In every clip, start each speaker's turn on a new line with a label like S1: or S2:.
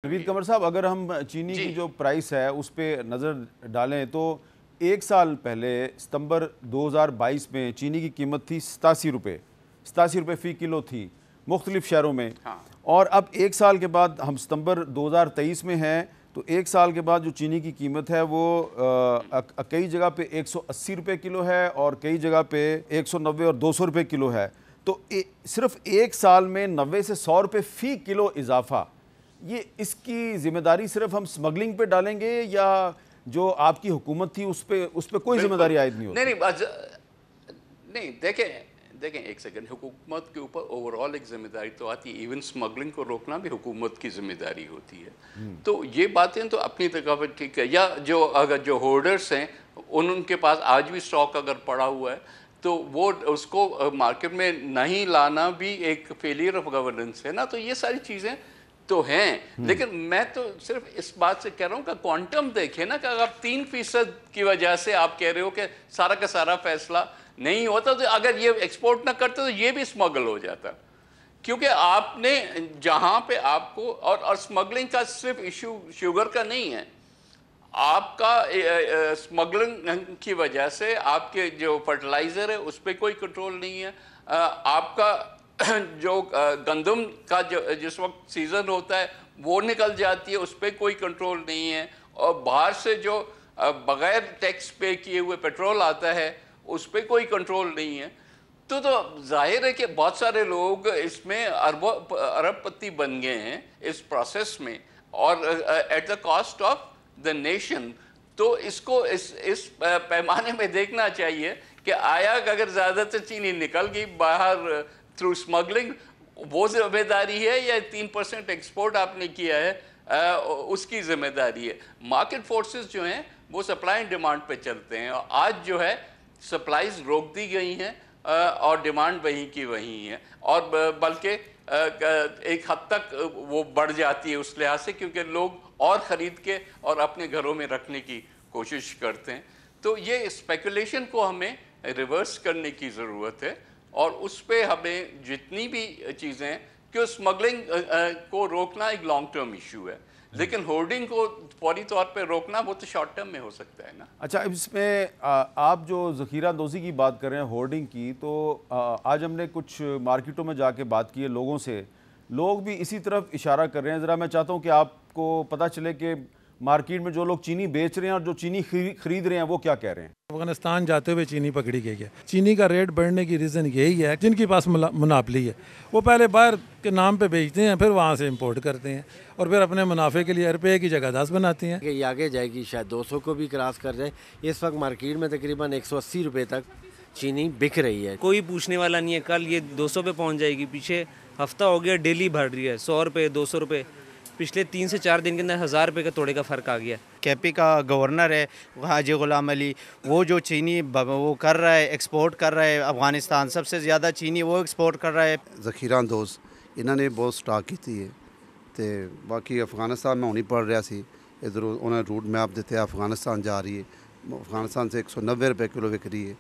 S1: نوید قمر صاحب، اگر ہم چینی کی جو پرائس ہے اس پہ نظر ڈالیں تو ایک سال پہلے ستمبر 2022 میں چینی کی قیمت تھی 87 روپے فی کلو تھی مختلف شہروں میں، اور اب ایک سال کے بعد ہم ستمبر 2023 میں ہیں تو ایک سال کے بعد جو چینی کی قیمت ہے وہ کئی جگہ پہ 180 روپے کلو ہے اور کئی جگہ پہ 190 اور 200 روپے کلو ہے. تو صرف ایک سال میں 90 سے 100 روپے فی کلو اضافہ، یہ اس کی ذمہ داری صرف ہم سمگلنگ پہ ڈالیں گے یا جو آپ کی حکومت تھی اس پہ کوئی ذمہ داری عائد نہیں ہوتی؟
S2: نہیں دیکھیں ایک سیکنڈ، حکومت کے اوپر اوورال ایک ذمہ داری تو آتی ہے، ایون سمگلنگ کو روکنا بھی حکومت کی ذمہ داری ہوتی ہے. تو یہ باتیں تو اپنی طرح ٹھیک ہے، یا جو ہولڈرز ہیں ان کے پاس آج بھی سٹاک اگر پڑا ہوا ہے تو وہ اس کو مارکیٹ میں نہیں لانا بھی ایک فیلئر آف گورننس ہے نا. تو یہ ساری چیزیں تو ہیں، لیکن میں تو صرف اس بات سے کہہ رہا ہوں کہ کوانٹم دیکھیں نا، کہ اگر 3% کی وجہ سے آپ کہہ رہے ہو کہ سارا کا سارا فیصلہ نہیں ہوتا، تو اگر یہ ایکسپورٹ نہ کرتے تو یہ بھی سمگل ہو جاتا، کیونکہ آپ نے جہاں پہ آپ کو اور سمگلنگ کا صرف ایشو شوگر کا نہیں ہے، آپ کا سمگلنگ کی وجہ سے آپ کے جو فرٹیلائزر ہے اس پہ کوئی کنٹرول نہیں ہے، آپ کا جو گندم کا جس وقت سیزن ہوتا ہے وہ نکل جاتی ہے، اس پہ کوئی کنٹرول نہیں ہے، اور باہر سے جو بغیر ٹیکس پے کیے ہوئے پیٹرول آتا ہے اس پہ کوئی کنٹرول نہیں ہے. تو ظاہر ہے کہ بہت سارے لوگ اس میں ارب پتی بن گئے ہیں اس پروسیس میں، اور at the cost of the nation. تو اس کو اس پیمانے میں دیکھنا چاہیے کہ آیا اگر زیادہ تر چینی نکل گئی باہر تھرو سمگلنگ، وہ ذمہ داری ہے، یا 3% ایکسپورٹ آپ نے کیا ہے اس کی ذمہ داری ہے. مارکیٹ فورسز جو ہیں وہ سپلائی اینڈ ڈیمانڈ پہ چلتے ہیں، اور آج جو ہے سپلائیز روک دی گئی ہیں اور ڈیمانڈ وہیں کی وہیں ہے، اور بلکہ ایک حد تک وہ بڑھ جاتی ہے اس لحاظ سے، کیونکہ لوگ اور خرید کے اور اپنے گھروں میں رکھنے کی کوشش کرتے ہیں. تو یہ اسپیکولیشن کو ہمیں ریورس کرنے کی ضرورت ہے، اور اس پہ ہمیں جتنی بھی چیزیں، کہ سمگلنگ کو روکنا ایک لانگ ٹرم ایشو ہے، لیکن ہولڈنگ کو فوری طور پہ روکنا وہ تو شارٹ ٹرم میں ہو سکتا ہے نا.
S1: اچھا، اس میں آپ جو ذخیرہ اندوزی کی بات کر رہے ہیں ہولڈنگ کی، تو آج ہم نے کچھ مارکیٹوں میں جا کے بات کی ہے لوگوں سے، لوگ بھی اسی طرف اشارہ کر رہے ہیں. ذرا میں چاہتا ہوں کہ آپ کو پتہ چلے کہ مارکیٹ میں جو لوگ چینی بیچ رہے ہیں اور جو چینی خرید رہے ہیں وہ کیا کہہ رہے ہیں.
S3: افغانستان جاتے ہوئے چینی پکڑی گئی ہے. چینی کا ریٹ بڑھنے کی ریزن یہی ہے، جن کے پاس مناپلی ہے وہ پہلے باہر کے نام پہ بیچتے ہیں، پھر وہاں سے امپورٹ کرتے ہیں، اور پھر اپنے منافع کے لیے روپے کی جگہ 10 بناتے ہیں.
S4: کہ یہ آگے جائے گی، شاید 200 کو بھی کراس کر جائے. اس وقت مارکیٹ میں تقریباً 180 روپے تک چینی بک رہی ہے.
S5: کوئی پوچھنے والا نہیں ہے، کل یہ 200 پہ پہنچ جائے گی. پیچھے ہفتہ ہو گیا ڈیلی بڑھ رہی ہے، 100 روپے 200 روپے، پچھلے 3 سے 4 دن کے اندر 1000 روپے کا توڑے کا فرق آ گیا.
S6: کیپی کا گورنر ہے حاجی غلام علی، وہ جو چینی وہ کر رہا ہے، ایکسپورٹ کر رہا ہے افغانستان، سب سے زیادہ چینی وہ ایکسپورٹ کر رہا ہے.
S7: ذخیرہ اندوز انہوں نے بہت سٹاک کی ہے، تو باقی افغانستان میں ہونی پڑ رہا سی، ادھر انہوں نے روٹ میپ دیتے ہیں، افغانستان جا رہی ہے، افغانستان سے 190 روپے کلو بک رہی ہے.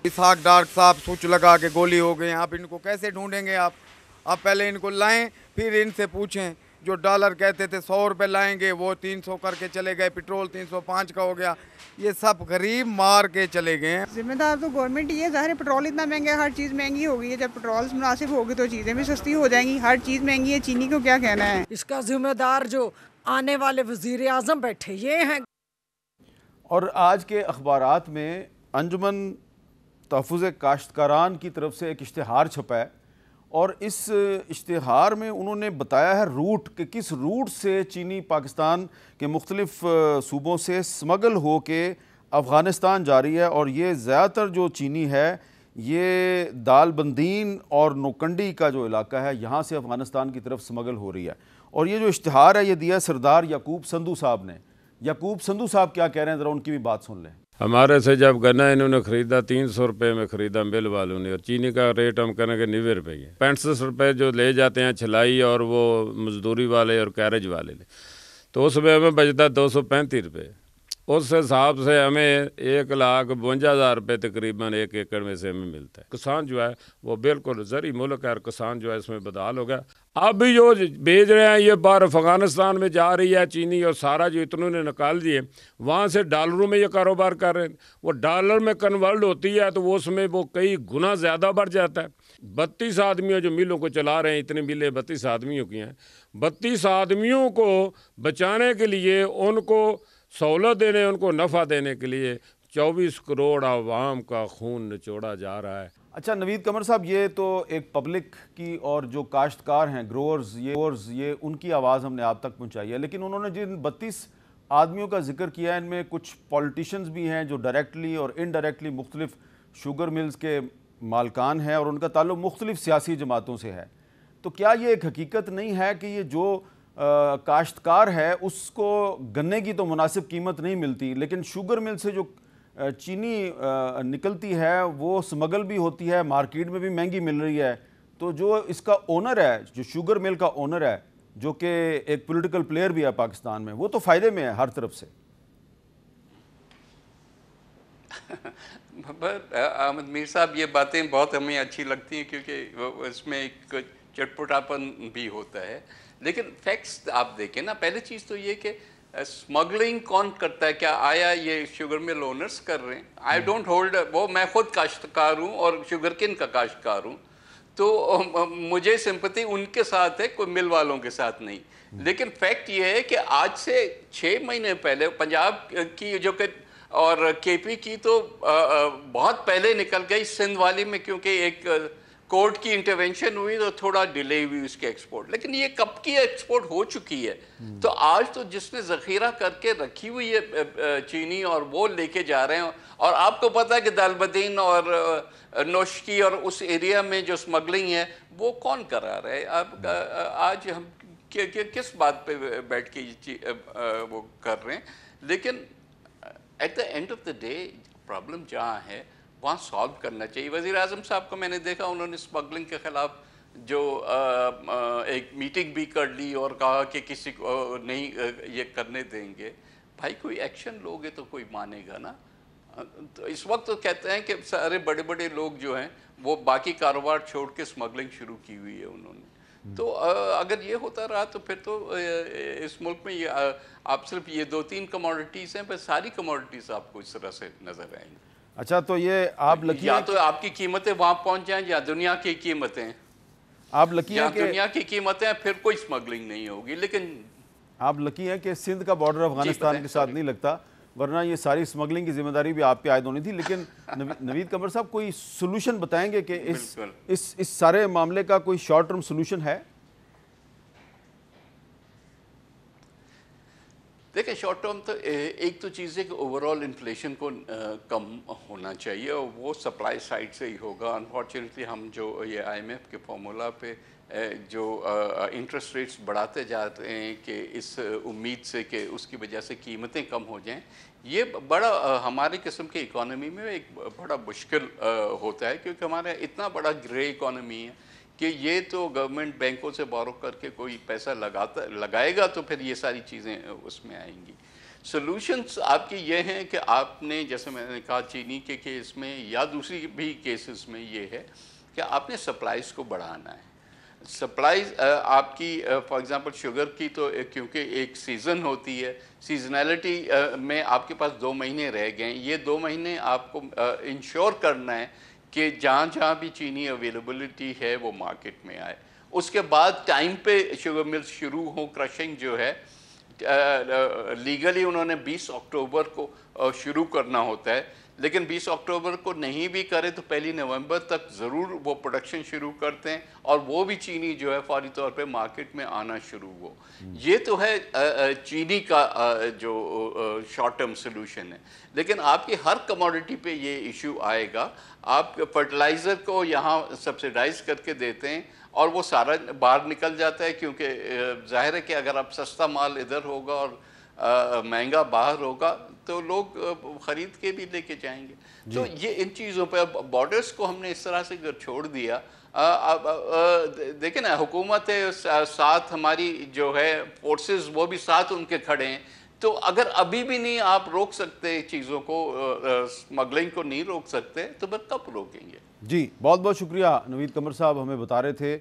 S8: اسحاق ڈار صاحب سوچ لگا کے گولی ہو گئے ہیں. آپ ان کو کیسے ڈھونڈیں گے؟ آپ پہلے ان کو لائیں، پھر ان سے پوچھیں. جو ڈالر کہتے تھے 100 روپے لائیں گے، وہ 300 کر کے چلے گئے. پیٹرول 305 کا ہو گیا. یہ سب غریب مار کے چلے گئے ہیں.
S9: ذمہ دار تو گورنمنٹ ہی ہے. ظاہر ہے پیٹرول اتنا مہنگا ہے، ہر چیز مہنگی ہو گئی ہے. جب پیٹرول مناسب ہوگی تو چیزیں بھی سستی ہو جائیں گی. ہر چیز مہنگی ہے، چینی کو کیا کہنا ہے.
S10: اس کا ذمہ دار جو آنے والے وزیر اعظم بیٹھے یہ ہیں.
S1: اور آج کے اخبارات میں انجمن تحفظ کاشتکاران کی طرف سے ایک اشتہار چھپا ہے، اور اس اشتہار میں انہوں نے بتایا ہے روٹ، کہ کس روٹ سے چینی پاکستان کے مختلف صوبوں سے سمگل ہو کے افغانستان جا رہی ہے. اور یہ زیادہ تر جو چینی ہے یہ دال بندین اور نوکنڈی کا جو علاقہ ہے یہاں سے افغانستان کی طرف سمگل ہو رہی ہے. اور یہ جو اشتہار ہے یہ دیا سردار یعقوب سندھو صاحب نے. یعقوب سندھو صاحب کیا کہہ رہے ہیں، ذرا ان کی بھی بات سن لیں.
S11: ہمارے سے جب گنا انہوں نے خریدا 300 روپے میں خریدا مل والوں نے، اور چینی کا ریٹ ہم کریں گے 90 روپے ہے. 65 روپے جو لے جاتے ہیں چھلائی اور وہ مزدوری والے اور کیریج والے لے، تو اس میں ہمیں بچتا 235 روپے. उस हिसाब से हमें 1,52,000 रुपये तकरीबन 1 एकड़ में से हमें मिलता है। किसान जो है वो बिल्कुल ज़री मुल्क है और किसान जो है इसमें बदहाल हो गया। अब भी जो भेज रहे हैं ये बाहर अफ़गानिस्तान में जा रही है चीनी, और सारा जो इतनों ने निकाल दिए वहाँ से डॉलरों में ये कारोबार कर रहे हैं। वो डॉलर में कन्वर्ट होती है तो वो उसमें वो कई गुना ज़्यादा बढ़ जाता है। 32 आदमियों जो मिलों को चला रहे हैं, इतनी मिलें 32 आदमियों की हैं, 32 आदमियों को बचाने के लिए, उनको सहूलत देने, उनको नफ़ा देने के लिए 24 करोड़ आवाम का खून निचोड़ा जा रहा है।
S1: अच्छा नवीद कमर साहब, ये तो एक पब्लिक की और जो काश्तकार हैं ग्रोअर्स, ये उनकी आवाज़ हमने आप तक पहुंचाई है, लेकिन उन्होंने जिन 32 आदमियों का जिक्र किया है इनमें कुछ पॉलिटिशियंस भी हैं जो डायरेक्टली और इनडायरेक्टली मुख्तलिफ शुगर मिल्स के मालकान हैं और उनका ताल्लुक़ मुख्तलिफ सियासी जमातों से है। तो क्या ये एक हकीकत नहीं है कि ये जो काश्तकार है उसको गन्ने की तो मुनासिब कीमत नहीं मिलती, लेकिन शुगर मिल से जो चीनी निकलती है वो स्मगल भी होती है, मार्केट में भी महंगी मिल रही है। तो जो इसका ओनर है, जो शुगर मिल का ओनर है, जो कि एक पॉलिटिकल प्लेयर भी है पाकिस्तान में, वो तो फ़ायदे में है हर तरफ से।
S2: अहमद मीर साहब, ये बातें बहुत हमें अच्छी लगती हैं क्योंकि इसमें एक चटपटापन भी होता है, लेकिन फैक्ट्स आप देखें ना। पहली चीज़ तो ये कि स्मगलिंग कौन करता है? क्या आया ये शुगर मिल ओनर्स कर रहे हैं? आई डोंट होल्ड वो, मैं खुद काश्तकार हूँ और शुगर किन का काश्तकार हूँ, तो मुझे सिंपैथी उनके साथ है, कोई मिल वालों के साथ नहीं। लेकिन फैक्ट ये है कि आज से 6 महीने पहले पंजाब की जो कि और केपी की तो बहुत पहले निकल गई, सिंध वाली में क्योंकि एक कोर्ट की इंटरवेंशन हुई तो थोड़ा डिले हुई उसके एक्सपोर्ट, लेकिन ये कब की एक्सपोर्ट हो चुकी है। तो आज तो जिसने ज़ख़ीरा करके रखी हुई है चीनी और वो लेके जा रहे हैं, और आपको पता है कि दालबदीन और नौशकी और उस एरिया में जो स्मगलिंग है वो कौन करा रहा है? अब आज हम किस बात पे बैठ के वो कर रहे हैं? लेकिन at the end of the day problem जहाँ है वहाँ सॉल्व करना चाहिए। वज़ीर आज़म साहब को मैंने देखा, उन्होंने स्मगलिंग के ख़िलाफ़ जो एक मीटिंग भी कर ली और कहा कि किसी को नहीं ये करने देंगे। भाई कोई एक्शन लोगे तो कोई मानेगा ना। तो इस वक्त तो कहते हैं कि सारे बड़े बड़े लोग जो हैं वो बाकी कारोबार छोड़ के स्मगलिंग शुरू की हुई है उन्होंने। तो अगर ये होता रहा तो फिर तो इस मुल्क में ये आप सिर्फ ये 2-3 कमोडिटीज़ हैं, पर सारी कमोडिटीज़ आपको इस तरह से नज़र आएंगी।
S1: अच्छा, तो ये आप लकी
S2: या तो आपकी कीमतें वहाँ पहुँच जाएं या दुनिया की कीमतें,
S1: आप लकी हैं कि
S2: दुनिया की कीमतें, फिर कोई स्मगलिंग नहीं होगी। लेकिन
S1: आप लकी हैं कि सिंध का बॉर्डर अफगानिस्तान के साथ नहीं लगता, वरना ये सारी स्मगलिंग की जिम्मेदारी भी आप पे आयद होनी थी। लेकिन नवीद कमर साहब, कोई सोल्यूशन बताएंगे कि इस सारे मामले का कोई शॉर्ट टर्म सोल्यूशन है?
S2: देखिए, शॉर्ट टर्म तो एक तो चीज़ है कि ओवरऑल इन्फ्लेशन को कम होना चाहिए और वो सप्लाई साइड से ही होगा। अनफॉर्चुनेटली हम जो ये IMF के फॉर्मूला पे जो इंटरेस्ट रेट्स बढ़ाते जाते हैं कि इस उम्मीद से कि उसकी वजह से कीमतें कम हो जाएं, ये बड़ा हमारी किस्म की इकॉनमी में एक बड़ा मुश्किल होता है, क्योंकि हमारा इतना बड़ा ग्रे इकॉनमी है कि ये तो गवर्नमेंट बैंकों से बोरो करके कोई पैसा लगाएगा तो फिर ये सारी चीज़ें उसमें आएंगी। सॉल्यूशंस आपकी ये हैं कि आपने, जैसे मैंने कहा चीनी के केस में या दूसरी भी केसेस में, ये है कि आपने सप्लाईज़ को बढ़ाना है। सप्लाईज आपकी फॉर एग्ज़ाम्पल शुगर की तो क्योंकि एक सीज़न होती है, सीजनैलिटी में आपके पास 2 महीने रह गए हैं। ये 2 महीने आपको इंश्योर करना है कि जहाँ जहाँ भी चीनी अवेलेबिलिटी है वो मार्केट में आए। उसके बाद टाइम पे शुगर मिल्स शुरू हो, क्रशिंग जो है लीगली उन्होंने 20 अक्टूबर को शुरू करना होता है, लेकिन 20 अक्टूबर को नहीं भी करे तो 1 नवंबर तक ज़रूर वो प्रोडक्शन शुरू करते हैं और वो भी चीनी जो है फौरी तौर पे मार्केट में आना शुरू हो। ये तो है चीनी का जो शॉर्ट टर्म सोल्यूशन है। लेकिन आपकी हर कमोडिटी पे ये इशू आएगा। आप फर्टिलाइज़र को यहाँ सब्सिडाइज करके देते हैं और वो सारा बाहर निकल जाता है, क्योंकि जाहिर है कि अगर आप सस्ता माल इधर होगा और महंगा बाहर होगा तो लोग ख़रीद के भी लेके जाएंगे। तो ये इन चीज़ों पे बॉर्डर्स को हमने इस तरह से अगर छोड़ दिया, देखें ना, हुकूमत साथ हमारी जो है फोर्सेस वो भी साथ उनके खड़े हैं تو اگر ابھی بھی نہیں آپ روک سکتے چیزوں کو، اسمگلنگ کو نہیں روک سکتے، تو پھر کب روکیں گے؟
S1: جی بہت بہت شکریہ نوید قمر صاحب، ہمیں بتا رہے تھے